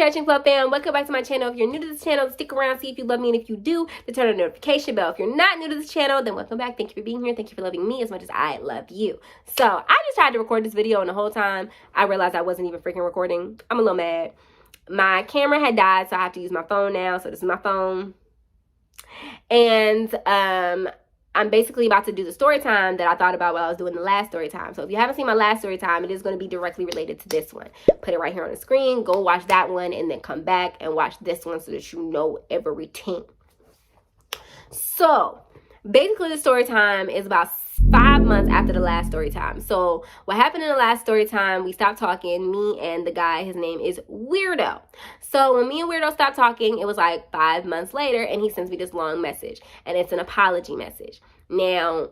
Stretching Club fam, welcome back to my channel. If you're new to this channel, stick around, see if you love me, and if you do, then turn on the notification bell. If you're not new to this channel, then welcome back. Thank you for being here. Thank you for loving me as much as I love you. So I just tried to record this video, and the whole time I realized I wasn't even freaking recording. I'm a little mad. My camera had died, so I have to use my phone now. So this is my phone, and I'm basically about to do the story time that I thought about while I was doing the last story time. So if you haven't seen my last story time, it is going to be directly related to this one. Put it right here on the screen. Go watch that one and then come back and watch this one so that you know everything. So basically the story time is about 5 months after the last story time. So what happened in the last story time, we stopped talking, me and the guy, his name is Weirdo. So when me and Weirdo stopped talking, it was like 5 months later, and he sends me this long message, and it's an apology message. Now,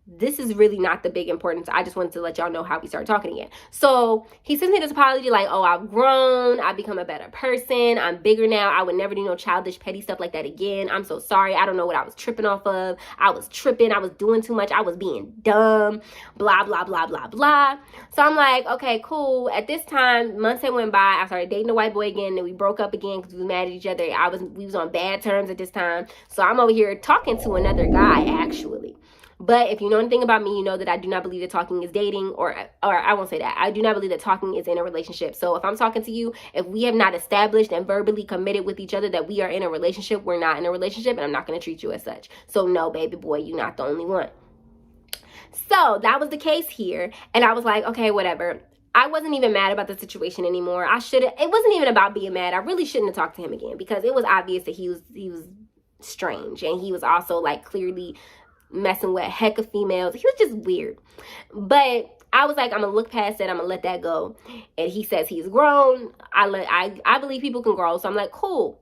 this is really not the big importance. I just wanted to let y'all know how we started talking again. So he sends me this apology like, oh, I've grown. I've become a better person. I'm bigger now. I would never do no childish, petty stuff like that again. I'm so sorry. I don't know what I was tripping off of. I was tripping. I was doing too much. I was being dumb. Blah, blah, blah, blah, blah. So I'm like, okay, cool. At this time, months had went by. I started dating a white boy again. And we broke up again because we was mad at each other. We was on bad terms at this time. So I'm over here talking to another guy, actually. But if you know anything about me, you know that I do not believe that talking is dating, or I won't say that. I do not believe that talking is in a relationship. So if I'm talking to you, if we have not established and verbally committed with each other that we are in a relationship, we're not in a relationship, and I'm not going to treat you as such. So no, baby boy, you're not the only one. So that was the case here. And I was like, okay, whatever. I wasn't even mad about the situation anymore. It wasn't even about being mad. I really shouldn't have talked to him again because it was obvious that he was strange. And he was also like clearly messing with a heck of females. He was just weird. But I was like, I'm gonna look past it. I'm gonna let that go. And he says he's grown. I believe people can grow. So I'm like, cool.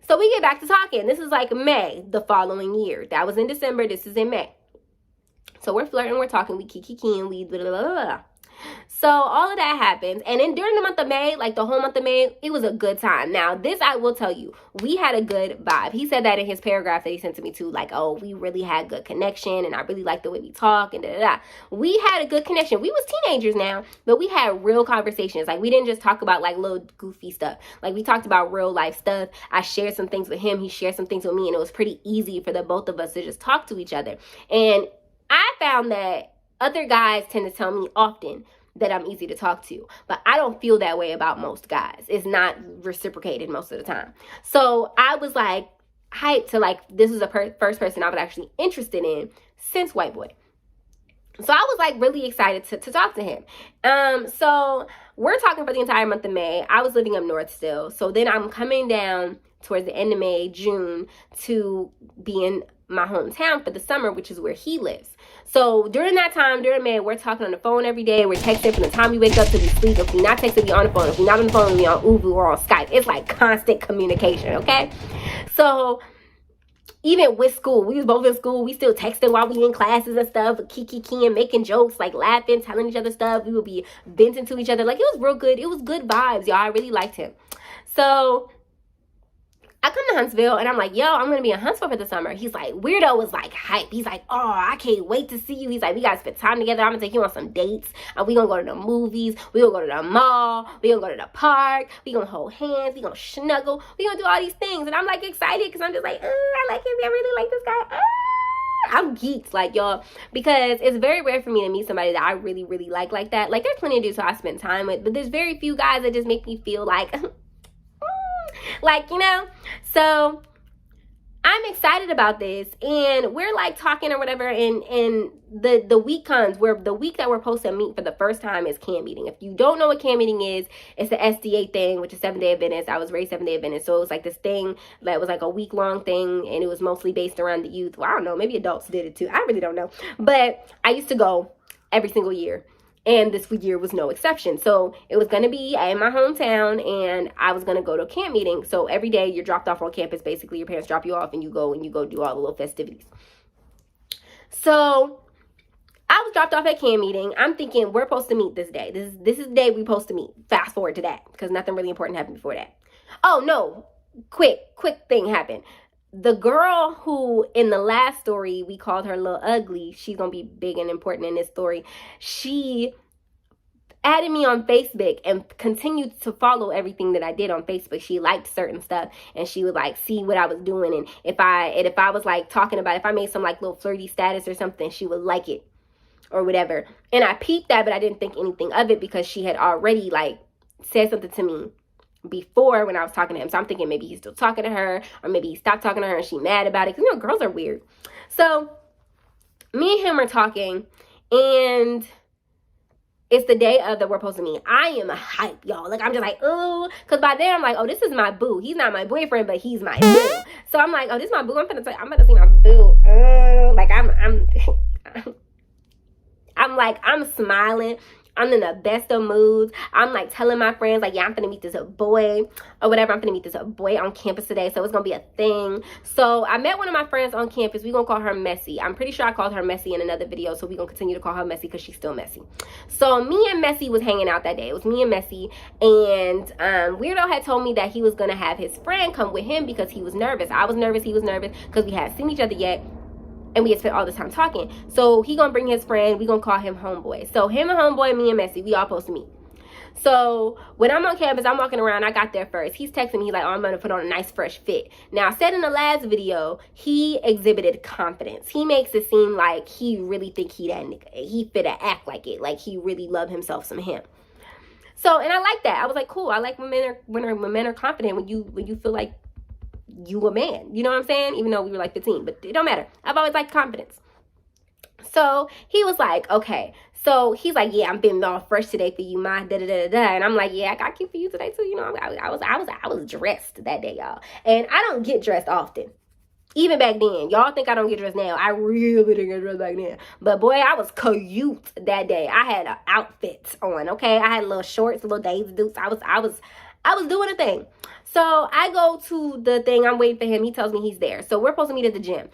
So we get back to talking. This is like May the following year. That was in December. This is in May. So we're flirting. We're talking. We kiki, we blah, blah, blah, blah. So all of that happens. And then during the month of May, like the whole month of May, it was a good time. Now, this I will tell you, we had a good vibe. He said that in his paragraph that he sent to me too, like, oh, we really had good connection and I really like the way we talk and da da da. We had a good connection. We was teenagers now, but we had real conversations. Like, we didn't just talk about like little goofy stuff. Like, we talked about real life stuff. I shared some things with him. He shared some things with me, and it was pretty easy for the both of us to just talk to each other. And I found that other guys tend to tell me often that I'm easy to talk to, but I don't feel that way about most guys. It's not reciprocated most of the time. So I was like hyped to like, this was the first person I was actually interested in since white boy. So I was like really excited to talk to him. So we're talking for the entire month of May. I was living up north still. So then I'm coming down towards the end of May, June, to be in my hometown for the summer, which is where he lives. So during that time, during May, we're talking on the phone every day. We're texting from the time we wake up to we sleep. If we're not texting, we on the phone. If we're not on the phone, we on Uber or on Skype. It's like constant communication, okay? So even with school, we was both in school. We still texting while we in classes and stuff, kiki-kiing, making jokes, like laughing, telling each other stuff. We would be venting to each other. Like, it was real good. It was good vibes, y'all. I really liked him. So I come to Huntsville and I'm like, yo, I'm going to be in Huntsville for the summer. He's like, Weirdo was like hype. He's like, oh, I can't wait to see you. He's like, we got to spend time together. I'm going to take you on some dates. And we going to go to the movies. We going to go to the mall. We going to go to the park. We going to hold hands. We going to snuggle. We going to do all these things. And I'm like excited because I'm just like, I like him. I really like this guy. I'm geeked, like, y'all, because it's very rare for me to meet somebody that I really, really like that. Like, there's plenty of dudes who I spend time with, but there's very few guys that just make me feel like like, you know. So I'm excited about this, and we're like talking or whatever, and the week comes where the week that we're supposed to meet for the first time is camp meeting. If you don't know what camp meeting is, it's the SDA thing, which is Seventh-day Adventist. I was raised Seventh-day Adventist, so it was like this thing that was like a week-long thing, and it was mostly based around the youth. Well, I don't know, maybe adults did it too. I really don't know, but I used to go every single year. And this year was no exception. So it was going to be in my hometown, and I was going to go to a camp meeting. So every day you're dropped off on campus. Basically, your parents drop you off, and you go do all the little festivities. So I was dropped off at camp meeting. I'm thinking we're supposed to meet this day. This is the day we're supposed to meet. Fast forward to that, because nothing really important happened before that. Oh, no. Quick thing happened. The girl who in the last story we called her Little Ugly, she's gonna be big and important in this story. She added me on Facebook and continued to follow everything that I did on Facebook. She liked certain stuff, and she would like see what I was doing, and if I was like talking about, if I made some like little flirty status or something, she would like it or whatever. And I peeped that, but I didn't think anything of it because she had already like said something to me before when I was talking to him. So I'm thinking maybe he's still talking to her, or maybe he stopped talking to her and she mad about it, because you know girls are weird. So me and him are talking, and it's the day of that we're supposed to meet. I am a hype, y'all. Like, I'm just like, oh, because by then I'm like, oh, this is my boo. He's not my boyfriend, but he's my boo. So I'm like, oh, this is my boo. I'm gonna see my boo. Like I'm smiling. I'm in the best of moods. I'm like telling my friends, like, yeah, I'm gonna meet this boy or whatever. I'm gonna meet this boy on campus today, so it's gonna be a thing. So I met one of my friends on campus. We're gonna call her Messy. I'm pretty sure I called her Messy in another video, so we're gonna continue to call her Messy because she's still messy. So me and Messy was hanging out that day. It was me and Messy, and Weirdo had told me that he was gonna have his friend come with him because he was nervous. I was nervous, he was nervous, because we hadn't seen each other yet. And we had spent all this time talking. So he gonna bring his friend. We gonna call him homeboy. So him and homeboy, me and Messy, we all supposed to meet. So when I'm on campus, I'm walking around. I got there first. He's texting me. He's like, oh, I'm gonna put on a nice fresh fit. Now, I said in the last video, he exhibited confidence. He makes it seem like he really think he that nigga. He finna act like it. Like he really love himself some him. So, and I like that. I was like, cool. I like when men are confident, when you feel like you a man, you know what I'm saying? Even though we were like 15, but it don't matter. I've always liked confidence. So he was like, okay. So he's like, yeah, I'm being all fresh today for you, ma, da da da da. And I'm like, yeah, I got cute for you today too. You know, I was dressed that day, y'all. And I don't get dressed often. Even back then, y'all think I don't get dressed now. I really didn't get dressed back then. But boy, I was cute that day. I had an outfit on, okay? I had little shorts, little Daisy Dukes. I was doing a thing. So I go to the thing. I'm waiting for him. He tells me he's there. So we're supposed to meet at the gym.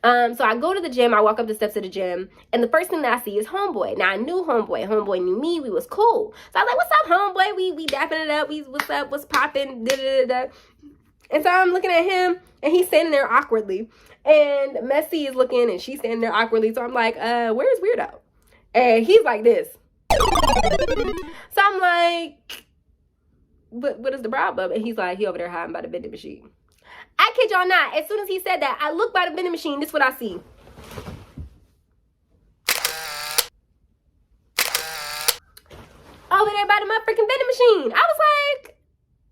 So I go to the gym. I walk up the steps of the gym. And the first thing that I see is homeboy. Now, I knew homeboy. Homeboy knew me. We was cool. So I was like, what's up, homeboy? We dapping it up. What's up? What's popping? Da, da, da, da. And so I'm looking at him. And he's standing there awkwardly. And Messy is looking. And she's standing there awkwardly. So I'm like, where's Weirdo? And he's like this. So I'm like, what is the problem? And he's like, he over there hiding by the vending machine. I kid y'all not. As soon as he said that, I look by the vending machine. This is what I see. Over there by the motherfucking vending machine. I was like,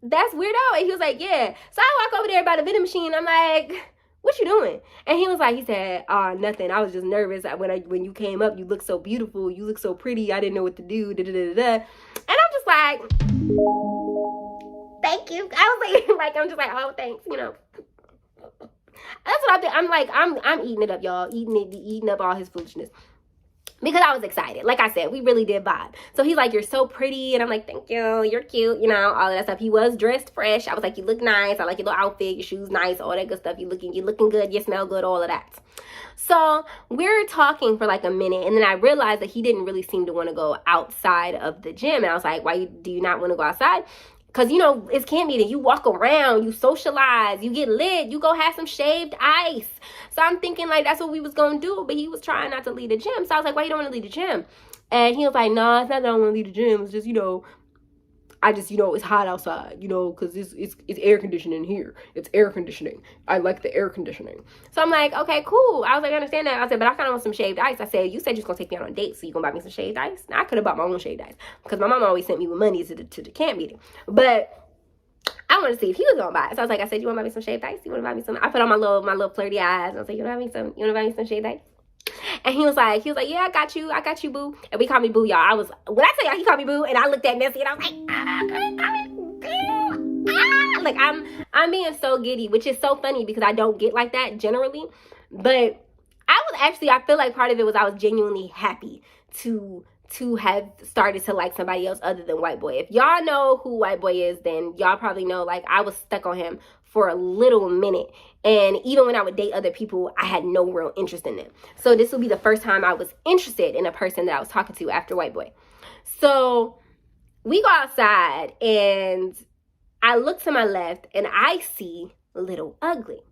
that's Weirdo. And he was like, yeah. So I walk over there by the vending machine. I'm like, what you doing? And he said, nothing. I was just nervous. When you came up, you look so beautiful. You look so pretty. I didn't know what to do. Da, da, da, da. And I'm just like, thank you. I was like, I'm just like, oh, thanks, you know. That's what I did. I'm like, I'm eating it up, y'all. Eating up all his foolishness. Because I was excited. Like I said, we really did vibe. So he's like, you're so pretty. And I'm like, thank you. You're cute. You know, all of that stuff. He was dressed fresh. I was like, you look nice. I like your little outfit. Your shoes nice. All that good stuff. You're looking good. You smell good. All of that. So we're talking for like a minute. And then I realized that he didn't really seem to want to go outside of the gym. And I was like, why do you not want to go outside? Because, you know, it's camp meeting. You walk around, you socialize, you get lit, you go have some shaved ice. So I'm thinking, like, that's what we was going to do. But he was trying not to leave the gym. So I was like, why you don't want to leave the gym? And he was like, no, it's not that I don't want to leave the gym. It's just, you know, it's hot outside, you know, because it's air conditioning here. It's air conditioning. I like the air conditioning. So I'm like, okay, cool. I was like, I understand that. I said, but I kind of want some shaved ice. I said, you said you're going to take me out on dates, so you going to buy me some shaved ice? Now, I could have bought my own shaved ice because my mom always sent me with money to the camp meeting. But I want to see if he was going to buy it. So I was like, I said, you want to buy me some shaved ice? You want to buy me some? I put on my little flirty eyes. And I was like, you want to buy me some shaved ice? And he was like, yeah, I got you, boo. And we call me boo, y'all. When I tell y'all he called me boo, and I looked at Messy and I was like, I'm being so giddy, which is so funny because I don't get like that generally. But I feel like part of it was I was genuinely happy to have started to like somebody else other than White Boy. If y'all know who White Boy is, then y'all probably know, like, I was stuck on him for a little minute. And even when I would date other people, I had no real interest in them. So this will be the first time I was interested in a person that I was talking to after White Boy. So we go outside and I look to my left and I see Little Ugly.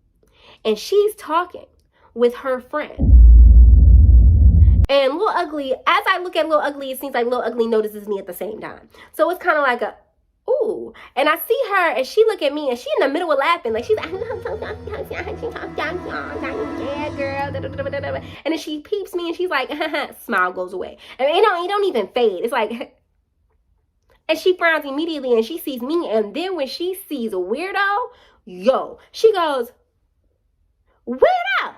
And she's talking with her friend. And Lil Ugly, as I look at Lil Ugly, it seems like Lil Ugly notices me at the same time. So it's kind of like a, ooh. And I see her, and she look at me, and she in the middle of laughing. Like, she's like, yeah, girl. And then she peeps me, and she's like, smile goes away. And it don't even fade. It's like, and she frowns immediately, and she sees me. And then when she sees a Weirdo, yo, she goes, Weirdo,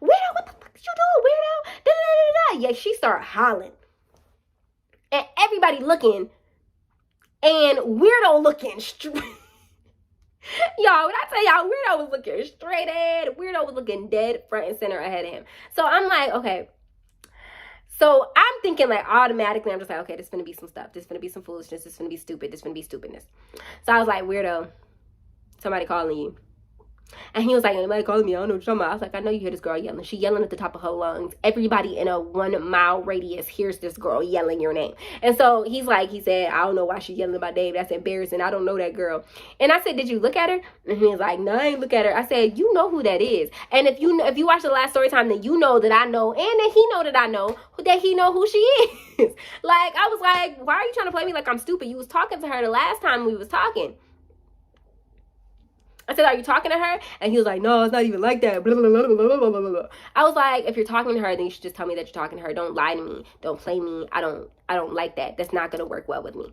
what the fuck did you do, Weirdo? Da, da, da, da. Yeah, she started hollering. And everybody looking, and Weirdo looking straight. Y'all, when I tell y'all, Weirdo was looking straight ahead. Weirdo was looking dead front and center ahead of him. So I'm like, okay. So I'm thinking like automatically, I'm just like, okay, this is going to be some stuff. This is going to be some foolishness. This is going to be stupid. This is going to be stupidness. So I was like, Weirdo, somebody calling you. And he was like, anybody calling me? I don't know what you're talking about. I was like, I know you hear this girl yelling. She yelling at the top of her lungs. Everybody in a 1 mile radius hears this girl yelling your name. And so he said, I don't know why she's yelling about Dave. That's embarrassing. I don't know that girl. And I said, did you look at her? And he was like, no, I ain't look at her. I said, you know who that is. And if you watch the last story time, then you know that I know, and that he know that I know, that he know who she is. Like, I was like, why are you trying to play me like I'm stupid? You was talking to her the last time we was talking. I said, are you talking to her? And he was like, no, it's not even like that. Blah, blah, blah, blah, blah, blah, blah. I was like, if you're talking to her, then you should just tell me that you're talking to her. Don't lie to me. Don't play me. I don't like that. That's not going to work well with me.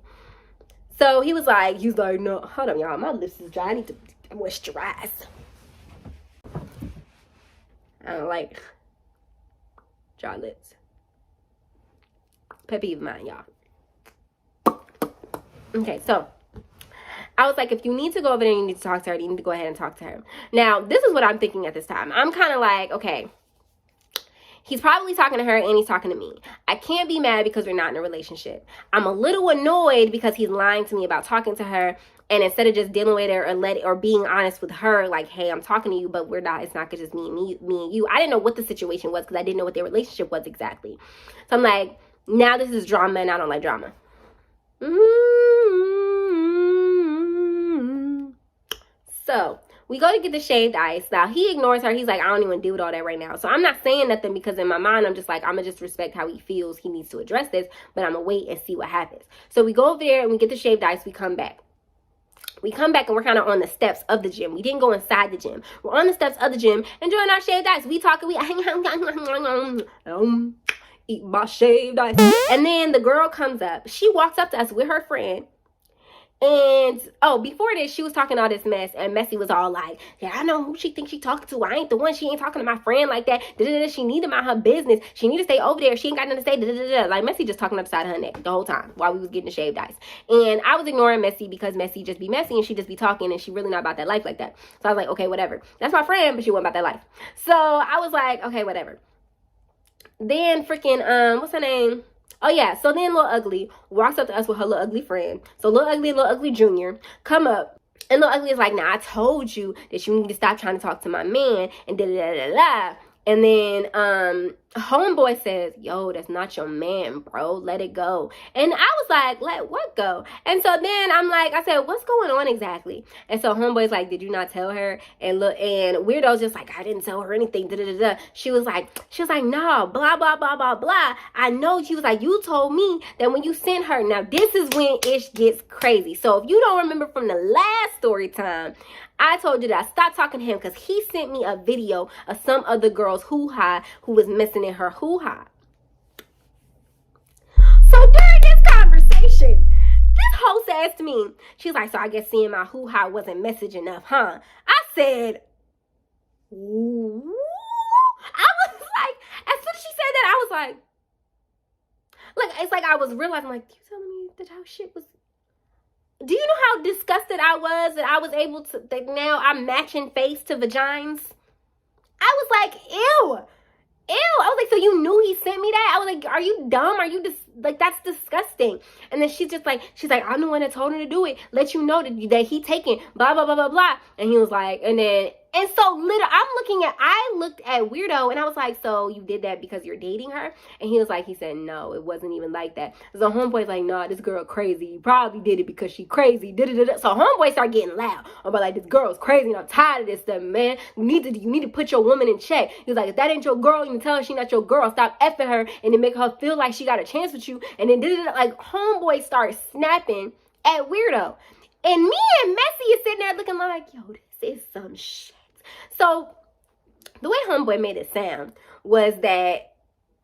So he was like, no, hold on, y'all. My lips is dry. I need to moisturize. I don't like dry lips. Pet peeve of mine, y'all. Okay, so I was like, if you need to go over there and you need to talk to her, you need to go ahead and talk to her. Now, this is what I'm thinking at this time. I'm kind of like, okay, he's probably talking to her and he's talking to me. I can't be mad because we're not in a relationship. I'm a little annoyed because he's lying to me about talking to her. And instead of just dealing with her or being honest with her, like, hey, I'm talking to you, but we're not, it's not just me and you. I didn't know what the situation was because I didn't know what their relationship was exactly. So I'm like, now this is drama and I don't like drama. So we go to get the shaved ice. Now he ignores her. He's like, I don't even deal with all that right now. So I'm not saying nothing because in my mind, I'm just like, I'm going to just respect how he feels. He needs to address this, but I'm going to wait and see what happens. So we go over there and we get the shaved ice. We come back. And we're kind of on the steps of the gym. We didn't go inside the gym. We're on the steps of the gym enjoying our shaved ice. We talking, eat my shaved ice. And then the girl comes up. She walks up to us with her friend. And, before this, she was talking all this mess, and Messy was all like, yeah, I know who she thinks she talking to. I ain't the one. She ain't talking to my friend like that. She need to mind her business. She need to stay over there. She ain't got nothing to say. Like, Messy just talking upside her neck the whole time while we was getting the shaved ice. And I was ignoring Messy because Messy just be messy, and she just be talking, and she really not about that life like that. So I was like, okay, whatever. That's my friend, but she wasn't about that life. So I was like, okay, whatever. Then freaking, what's her name? Oh, yeah. So then Lil Ugly walks up to us with her Lil Ugly friend. So Lil Ugly and Lil Ugly Jr. come up. And Lil Ugly is like, nah, I told you that you need to stop trying to talk to my man. And da-da-da-da-da. And then homeboy says, yo, that's not your man, bro. Let it go. And I was like, let what go? And so then I said, what's going on exactly? And so homeboy's like, did you not tell her? And Weirdo's just like, I didn't tell her anything. Da-da-da-da. She was like, no, blah, blah, blah, blah, blah. I know. She was like, you told me that when you sent her. Now, this is when it gets crazy. So if you don't remember from the last story time, I told you that I stopped talking to him because he sent me a video of some other girl's hoo-ha who was missing in her hoo-ha. So during this conversation, this hoe says to me, she's like, so I guess seeing my hoo-ha wasn't message enough, huh? I said, ooh. I was like, as soon as she said that, I was like, it's like I was realizing, like, you telling me that how shit was. Do you know how disgusted I was that I was able to, that now I'm matching face to vagines? I was like, ew. I was like, so you knew he sent me that? I was like, are you dumb? Are you like, that's disgusting. And then she's like, I'm the one that told her to do it. Let you know that he taken blah, blah, blah, blah, blah. And he was like, and then And so I looked at Weirdo and I was like, so you did that because you're dating her? And he said, no, it wasn't even like that. So homeboy's like, nah, this girl crazy. You probably did it because she crazy. So homeboy started getting loud about like, this girl's crazy and I'm tired of this stuff, man. You need to put your woman in check. He was like, if that ain't your girl, you can tell her she not your girl. Stop effing her and then make her feel like she got a chance with you. And then like homeboy started snapping at Weirdo. And me and Messy is sitting there looking like, yo, this is some shit. So the way homeboy made it sound was that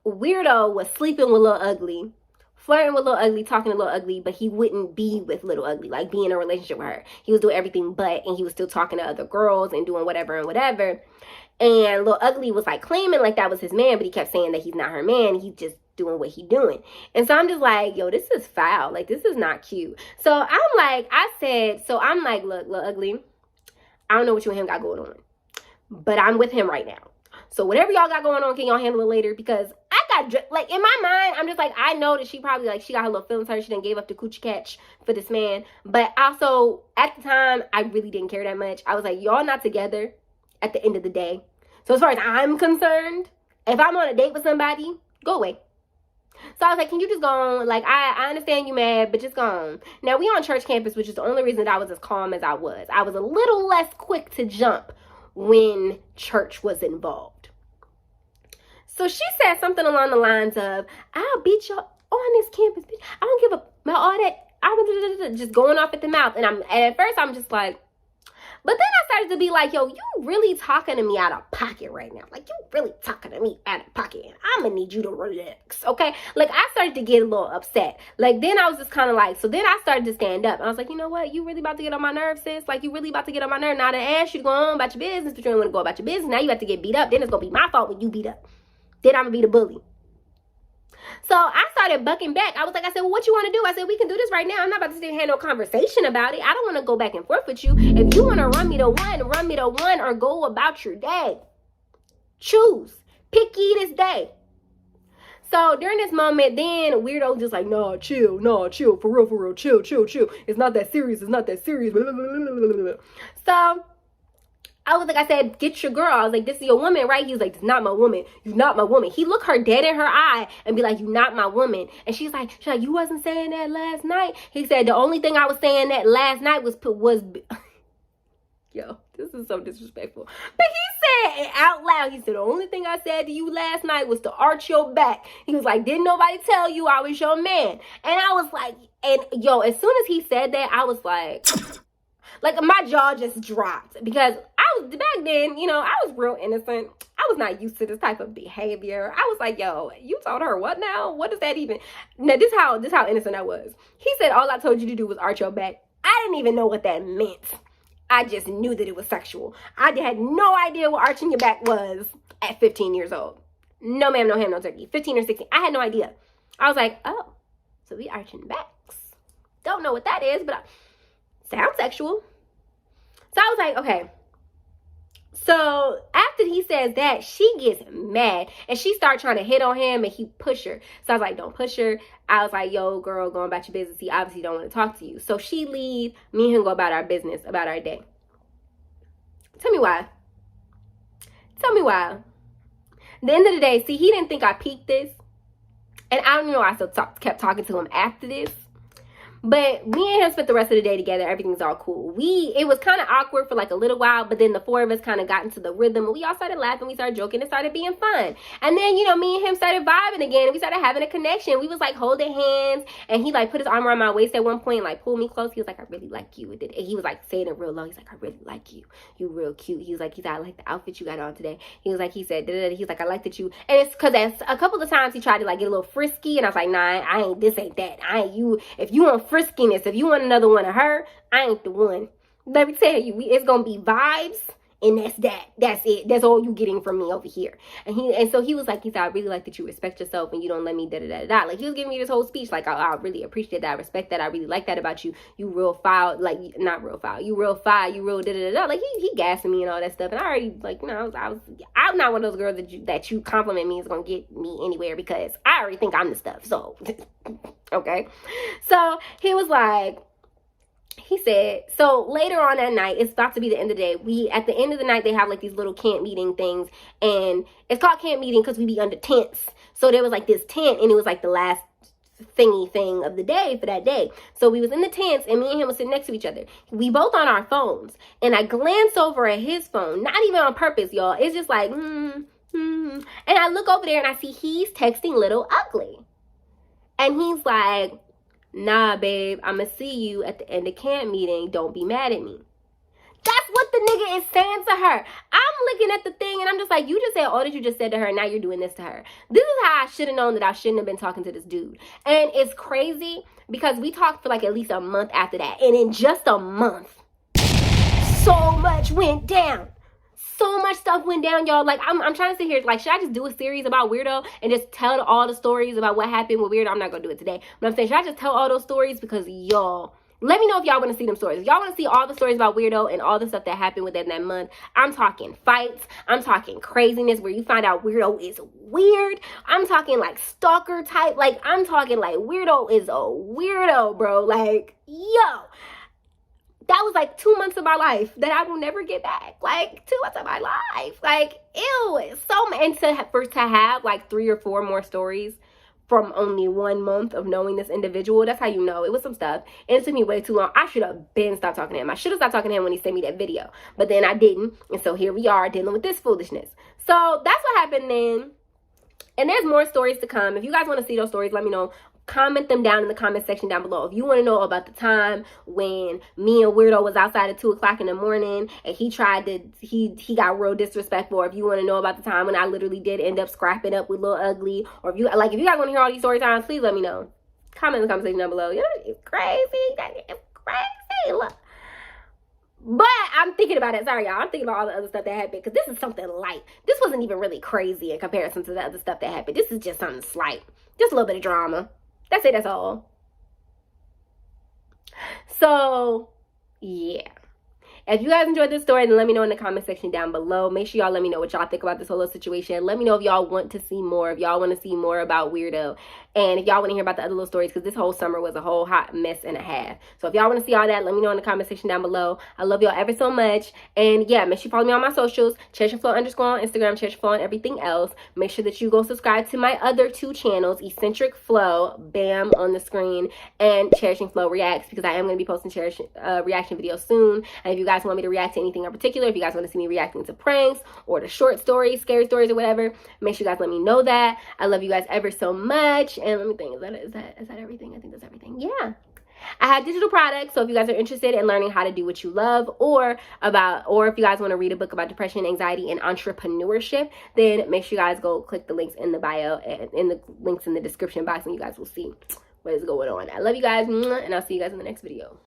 Weirdo was sleeping with Lil Ugly, flirting with Lil Ugly, talking to Lil Ugly, but he wouldn't be with Lil Ugly, like be in a relationship with her. He was doing everything but, and he was still talking to other girls and doing whatever and whatever. And Lil Ugly was like claiming like that was his man, but he kept saying that he's not her man. He's just doing what he doing. And so I'm just like, yo, this is foul. Like, this is not cute. So I'm like, look, Lil Ugly, I don't know what you and him got going on, but I'm with him right now. So whatever y'all got going on, can y'all handle it later? Because I got, like, in my mind, I'm just like, I know that she probably, like, she got her little feelings hurt. She done gave up the coochie catch for this man. But also, at the time, I really didn't care that much. I was like, y'all not together at the end of the day. So as far as I'm concerned, if I'm on a date with somebody, go away. So I was like, can you just go on? Like, I understand you mad, but just go on. Now, we on church campus, which is the only reason that I was as calm as I was. I was a little less quick to jump when church was involved. So she said something along the lines of, I'll beat you on this campus, bitch. I don't give about all that. I was just going off at the mouth. And at first, I'm just like, but then I started to be like, yo, you really talking to me out of pocket right now. Like, you really talking to me out of pocket. And I'm going to need you to relax, okay? Like, I started to get a little upset. Like, then I was just kind of like, so then I started to stand up. I was like, you know what? You really about to get on my nerves, sis? Like, you really about to get on my nerves? Now I asked you to go on about your business, but you don't want to go about your business. Now you have to get beat up. Then it's going to be my fault when you beat up. Then I'm going to be the bully. So I started bucking back. I was like, well, what you want to do? I said, we can do this right now. I'm not about to sit here and have no conversation about it. I don't want to go back and forth with you. If you want to run me to one or go about your day. Choose. Pick ye this day. So during this moment, then Weirdo just like, no, chill, for real, chill. It's not that serious. So I was like, I said, get your girl. I was like, this is your woman, right? He was like, this is not my woman. You're not my woman. He looked her dead in her eye and be like, you're not my woman. And she's like, you wasn't saying that last night. He said, the only thing I was saying that last night was yo, this is so disrespectful. But he said it out loud. He said, the only thing I said to you last night was to arch your back. He was like, didn't nobody tell you I was your man? And I was like, and yo, as soon as he said that, I was like, like my jaw just dropped because back then, you know, I was real innocent. I was not used to this type of behavior. I was like, yo, you told her what now? What does that even? Now, this how innocent I was. He said, all I told you to do was arch your back. I didn't even know what that meant. I just knew that it was sexual. I had no idea what arching your back was at 15 years old. No ma'am, no ham, no turkey. 15 or 16. I had no idea. I was like, oh, so we arching backs. Don't know what that is, but sounds sexual. So I was like, okay. So after he says that, she gets mad and she started trying to hit on him and he pushed her. So I was like, don't push her. I was like, yo, girl, going about your business. He obviously don't want to talk to you. So she leave, me and him go about our business, about our day. Tell me why. At the end of the day, see, he didn't think I peaked this. And I don't know, I still kept talking to him after this. But me and him spent the rest of the day together. Everything's all cool. It was kind of awkward for like a little while, but then the four of us kind of got into the rhythm and we all started laughing. We started joking. It started being fun. And then, you know, me and him started vibing again and we started having a connection. We was like holding hands and he like put his arm around my waist at one point and like pulled me close. He was like, I really like you. And he was like saying it real low. He's like, I really like you. You real cute. He was like, I like the outfit you got on today. He said, he's like, I like that you. And it's because a couple of times he tried to like get a little frisky and I was like, nah, this ain't that. If you want friskiness, if you want another one of her, I ain't the one. Let me tell you, it's gonna be vibes, and that's it. That's all you getting from me over here. And so he was like, he said, I really like that you respect yourself and you don't let me da-da-da-da. Like, he was giving me this whole speech, like, I really appreciate that, I respect that, I really like that about you. You real foul, like, not real foul, you real foul, you real da-da-da-da. Like, he gassing me and all that stuff, and I already, like, you know, I'm not one of those girls that you compliment me is gonna get me anywhere, because I already think I'm the stuff, so, okay. So, he was like, he said, so later on that night, it's about to be the end of the day. At the end of the night, they have like these little camp meeting things, and it's called camp meeting because we be under tents. So there was like this tent, and it was like the last thingy thing of the day for that day. So we was in the tents, and me and him was sitting next to each other. We both on our phones, and I glance over at his phone, not even on purpose, y'all. It's just like, and I look over there, and I see he's texting Little Ugly. And he's like, nah, babe, I'm going to see you at the end of camp meeting. Don't be mad at me. That's what the nigga is saying to her. I'm looking at the thing, and I'm just like, you just said all that you just said to her, and now you're doing this to her. This is how I should have known that I shouldn't have been talking to this dude. And it's crazy because we talked for like at least a month after that. And in just a month, so much went down. So much stuff went down, y'all. Like, I'm trying to sit here, like, should I just do a series about Weirdo and just tell all the stories about what happened with Weirdo? I'm not gonna do it today, but I'm saying, should I just tell all those stories? Because y'all, let me know if y'all want to see them stories. If y'all want to see all the stories about Weirdo and all the stuff that happened within that month. I'm talking fights, I'm talking craziness where you find out Weirdo is weird, I'm talking like stalker type, like I'm talking like Weirdo is a weirdo, bro. Like, yo, that was like 2 months of my life that I will never get back. Like 2 months of my life. Like, ew. And to have like 3 or 4 more stories from only 1 month of knowing this individual, that's how you know it was some stuff. And it took me way too long. I should have been stopped talking to him. I should have stopped talking to him when he sent me that video. But then I didn't. And so here we are dealing with this foolishness. So that's what happened then. And there's more stories to come. If you guys want to see those stories, let me know. Comment them down in the comment section down below. If you want to know about the time when me and Weirdo was outside at 2 o'clock in the morning and he got real disrespectful, or if you want to know about the time when I literally did end up scrapping up with Lil Ugly, or if you guys want to hear all these story times, please let me know. Comment in the comment section down below. You know, it's crazy. It's crazy. Look. But I'm thinking about it. Sorry, y'all. I'm thinking about all the other stuff that happened because this is something light. This wasn't even really crazy in comparison to the other stuff that happened. This is just something slight. Just a little bit of drama. That's it. That's all. So, yeah. If you guys enjoyed this story, then let me know in the comment section down below. Make sure y'all let me know what y'all think about this whole little situation. Let me know if y'all want to see more, if y'all want to see more about Weirdo. And if y'all want to hear about the other little stories, because this whole summer was a whole hot mess and a half. So if y'all want to see all that, let me know in the comment section down below. I love y'all ever so much. And yeah, make sure you follow me on my socials. _Flow _ on Instagram, _Flow on everything else. Make sure that you go subscribe to my other 2 channels, Eccentric Flow, bam, on the screen, and Cherishing Flow Reacts, because I am going to be posting reaction videos soon. And if you guys want me to react to anything in particular, if you guys want to see me reacting to pranks or to short stories, scary stories, or whatever, make sure you guys let me know that. I love you guys ever so much. And let me think, is that everything? I think that's everything. Yeah. I have digital products, so if you guys are interested in learning how to do what you love, or if you guys want to read a book about depression, anxiety, and entrepreneurship, then make sure you guys go click the links in the bio and in the links in the description box, and you guys will see what is going on. I love you guys, and I'll see you guys in the next video.